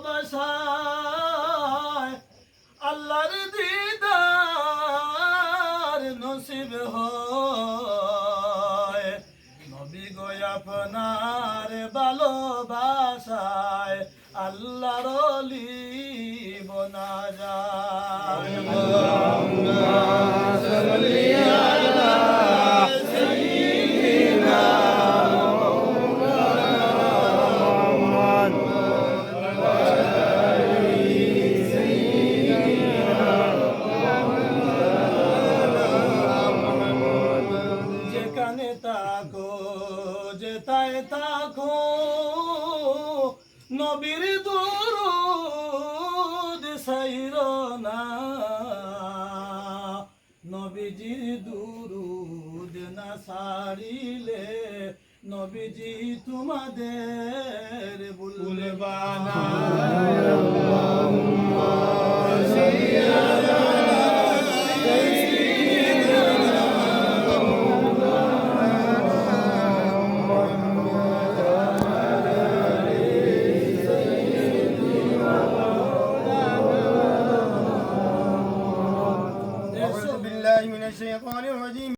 ভালোবাসায় আল্লাহর দিদার নসিব হয়। নবী গো আপনার ভালোবাসায় আল্লাহর ওলি বনা যায়। যেখানে থাকো যেথায় থাকো নবীর দুরূদ সাইরো না। নবীজির দুরূদ না সারিলে নবীজি তোমাদের ভুলবা না।